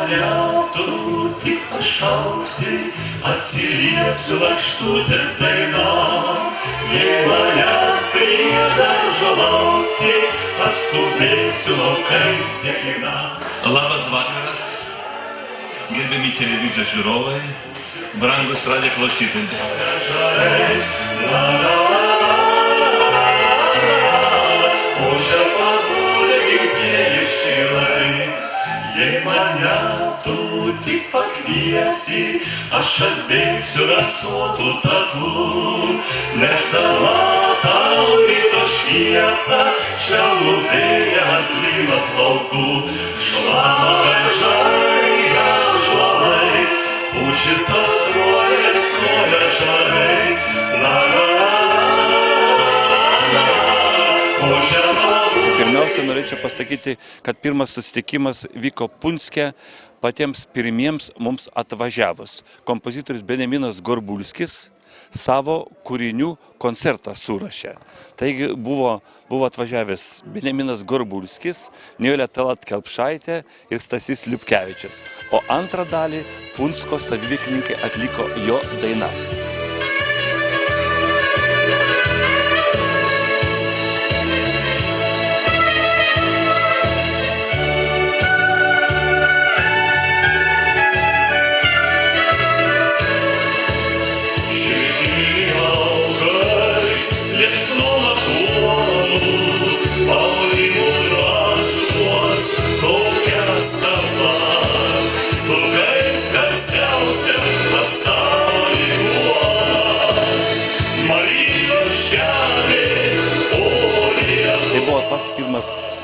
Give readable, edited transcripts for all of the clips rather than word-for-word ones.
mane tu tik pašauksi, atsiliepsiu lakštutės daina. Jei manęs prie daržo lauksi, atskubėsiu laukais tekina. Labas vakaras, gerbiami televizijos žiūrovai, brangus radijo klausytojai. O čia pabūdė gimtieji šilai. Jei mane tu tik pakviesi, aš atbėgsiu rasuotų takų, nešdama tau ryto šviesą, švelnų vėją ant lyno plaukų. Šlama beržai, ąžuolai, pušis asruoja, stoja žarai. Pirmiausia, norėčiau pasakyti, kad pirmas susitikimas vyko Punske patiems pirmiems mums atvažiavus. Kompozitorius Benjaminas Gorbulskis savo kūrinių koncertą surašė. Taigi buvo atvažiavęs Benjaminas Gorbulskis, Nijolė Tallat Kelpšaitė ir Stasys Liupkevičius. O antrą dalį Punsko saviveiklininkai atliko jo dainas.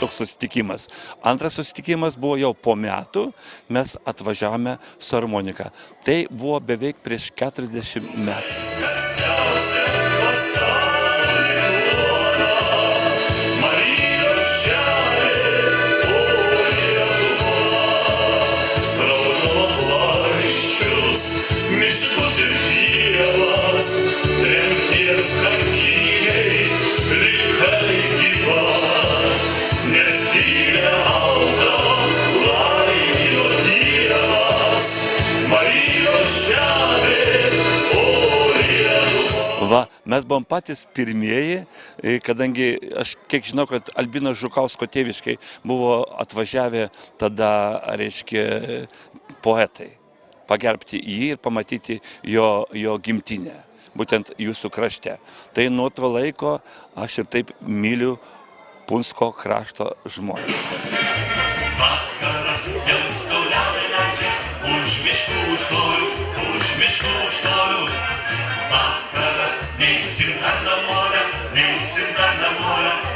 Toks susitikimas. Antras susitikimas buvo jau po metų, mes atvažiavome su harmonika. Tai buvo beveik prieš 40 metų. Va, mes buvom patys pirmieji, kadangi aš kiek žinau, kad Albino Žukausko tėviškai buvo atvažiavę tada, reiškia, poetai, pagerbti jį ir pamatyti jo gimtinę, būtent jūsų krašte. Tai nuo to laiko aš ir taip myliu Punsko krašto žmonės. Vakaras jau saulelė leidžias, už miškų už tolių. Vakaras neįsim dar namolę,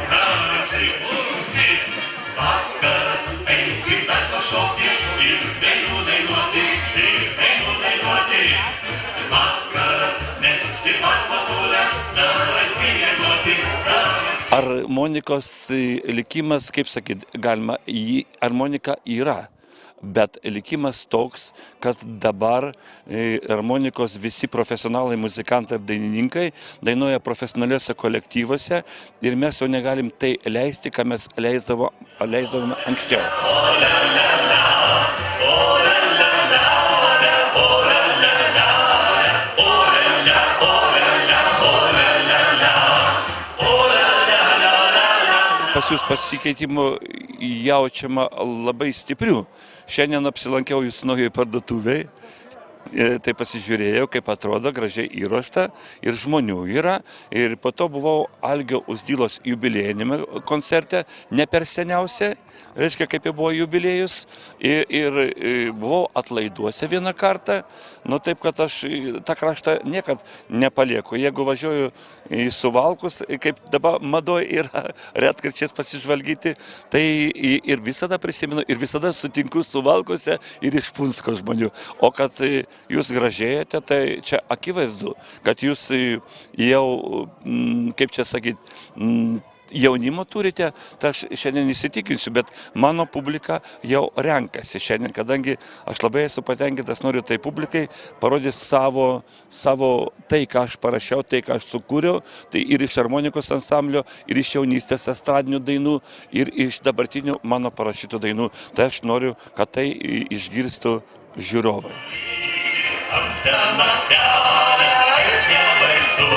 karasai mūsų. Vakaras eikim dar pašokti ir dainų dainuoti. Vakaras nesibat patulę, dar anksti miegoti. Harmonikos likimas, kaip sakyt, galima, harmonika yra. Bet likimas toks, kad dabar harmonikos visi profesionalai, muzikantai ir dainininkai dainuoja profesionaliuose kolektyvuose ir mes jau negalim tai leisti, ką mes leisdavome anksčiau. Pas jūs pasikeitimų jaučiama labai stiprių. Šiandien apsilankiau jūsų naujoj parduotuvėj, tai pasižiūrėjau, kaip atrodo, gražiai įruošta ir žmonių yra. Ir po to buvau Algio Uzdylos jubiliejinėme koncerte, ne per seniausiai, reiškia, kaip jau buvo jubiliejus. Ir buvau Atlaiduose vieną kartą, nu taip, kad aš tą kraštą niekad nepalieku. Jeigu važiuoju į Suvalkus, kaip dabar madoj yra retkarčiais pasižvalgyti, tai ir visada prisimenu, ir visada sutinku Suvalkuose ir iš Punsko žmonių. O kad jūs gražėjate, tai čia akivaizdu, kad jūs jau, kaip čia sakyt, jaunimo turite, tai aš šiandien įsitikinsiu, bet mano publika jau renkasi šiandien, kadangi aš labai esu patenkintas, noriu tai publikai parodyti savo tai, ką aš parašiau, tai, ką aš sukūriau, tai ir iš harmonikos ansamblio, ir iš jaunystės estradinių dainų, ir iš dabartinių mano parašytų dainų. Tai aš noriu, kad tai išgirstų žiūrovai. Ant seną kelią ir nebaisu,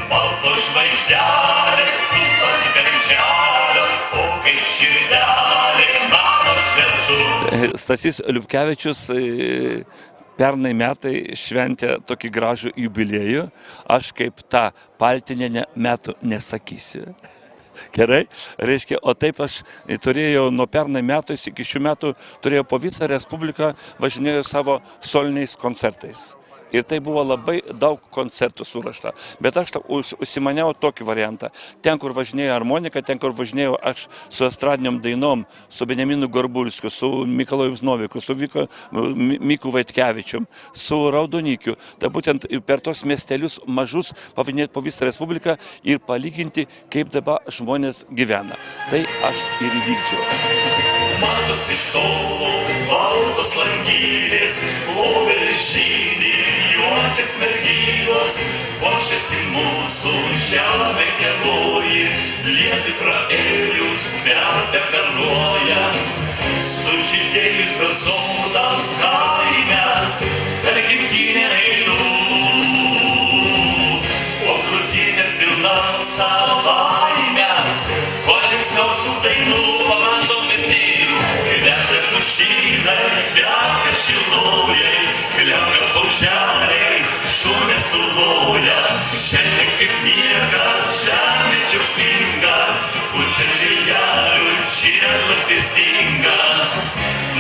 balto žvaigždelė, supasi berželio, o kaip širdelė, mano šviesu. Stasys Liupkevičius pernai metai šventė tokį gražų jubiliejų, aš kaip tą Paltinienę metų nesakysiu. Gerai, reiškia, o taip aš turėjau nuo pernai metų iki šių metų, turėjau po visą Respubliką, važinėjau savo soliniais koncertais. Ir tai buvo labai daug koncertų surašta. Bet aš užsimaniau tokį variantą. Ten, kur važinėjo harmonika, ten, kur važinėjau aš su estradiniam dainom, su Benjaminu Gorbulskiu, su Mikalojum Noviku, su Miku Vaitkevičium, su Raudonikiu. Tai būtent per tos miestelius mažus pavažinėti po visą Respubliką ir palyginti, kaip dabar žmonės gyvena. Tai aš ir įvykdžiau. Matos iš tolo, baltos langyvės, obelis žydi, juokės mergynos, puošiasi mūsų žemė geroji, lieti praėjus, metę karuoja, sužydėjus rasotas kaime, per gimtinę einu, o krūtinė pilna savaime, kuo linksmiausių dainų pabandom visi. Kvepia pušynai, kvepia šilojai, kvepia paukšteliai, šunys suloja. Šiandien kaip niekas, žemė džiaugsminga, pučia vėjelių, šiela pristinga.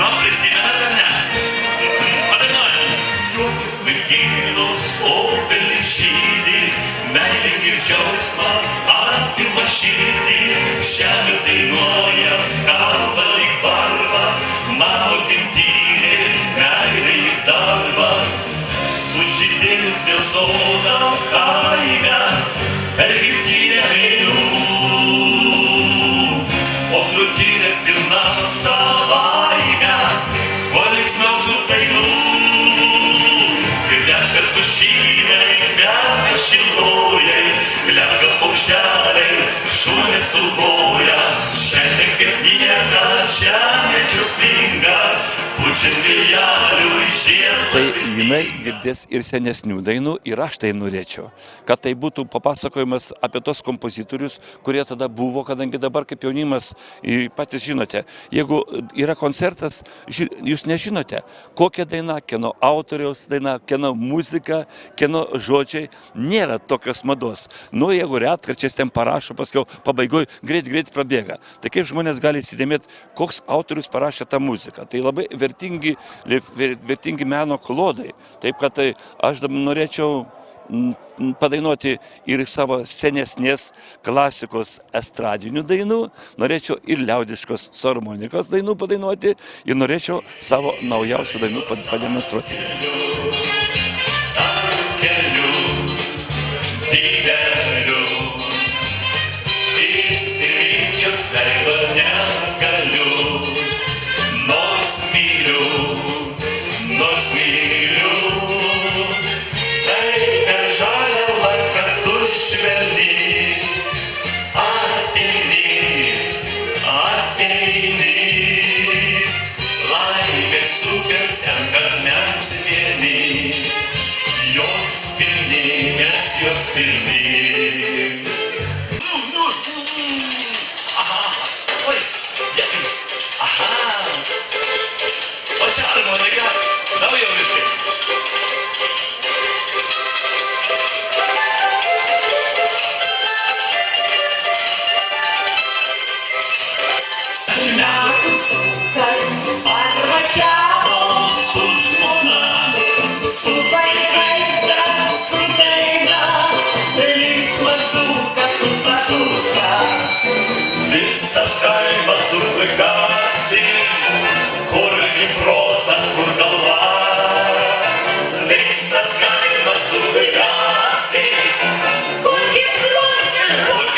Na, prisimenate, ne? Padainuojam. Juokis merginos, obelis žydi, meilė ir džiaugsmas apima širdį. Žemė dainuoja, skamba lyg varpas, mano gimtinė, meilė ir darbas. Sužydėjus viesonas kaime, per gimtinę einu, o krūtinė pilna savaime, kuo linksmiausių dainų. Kvepia pušynai, kvepia šilojai, kvepia paukšteliai, šunys suloja. Šiandien kaip niekas, žemė džiaugsminga, pučia vėjelių žiedą. Tai jinai girdės ir senesnių dainų, ir aš tai norėčiau, kad tai būtų papasakojimas apie tos kompozitorius, kurie tada buvo, kadangi dabar kaip jaunimas, patys žinote, jeigu yra koncertas, jūs nežinote, kokia daina, kieno autoriaus daina, kieno muzika, kieno žodžiai, nėra tokios mados. Nu, jeigu retkarčiais ten parašo, paskiau pabaigoje greit prabėga. Tai kaip žmonės gali įsidėmėti, koks autorius parašė tą muziką. Tai labai vertingi meno klodai. Taip, kad tai aš norėčiau padainuoti ir savo senesnės klasikos estradinių dainų, norėčiau ir liaudiškos su harmonikos dainų padainuoti ir norėčiau savo naujausių dainų pademonstruoti. Visas kaimas suvaikasi, kurgi protas, kur galva. Visas kaimas suvaikasi, kurgi protas.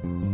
Thank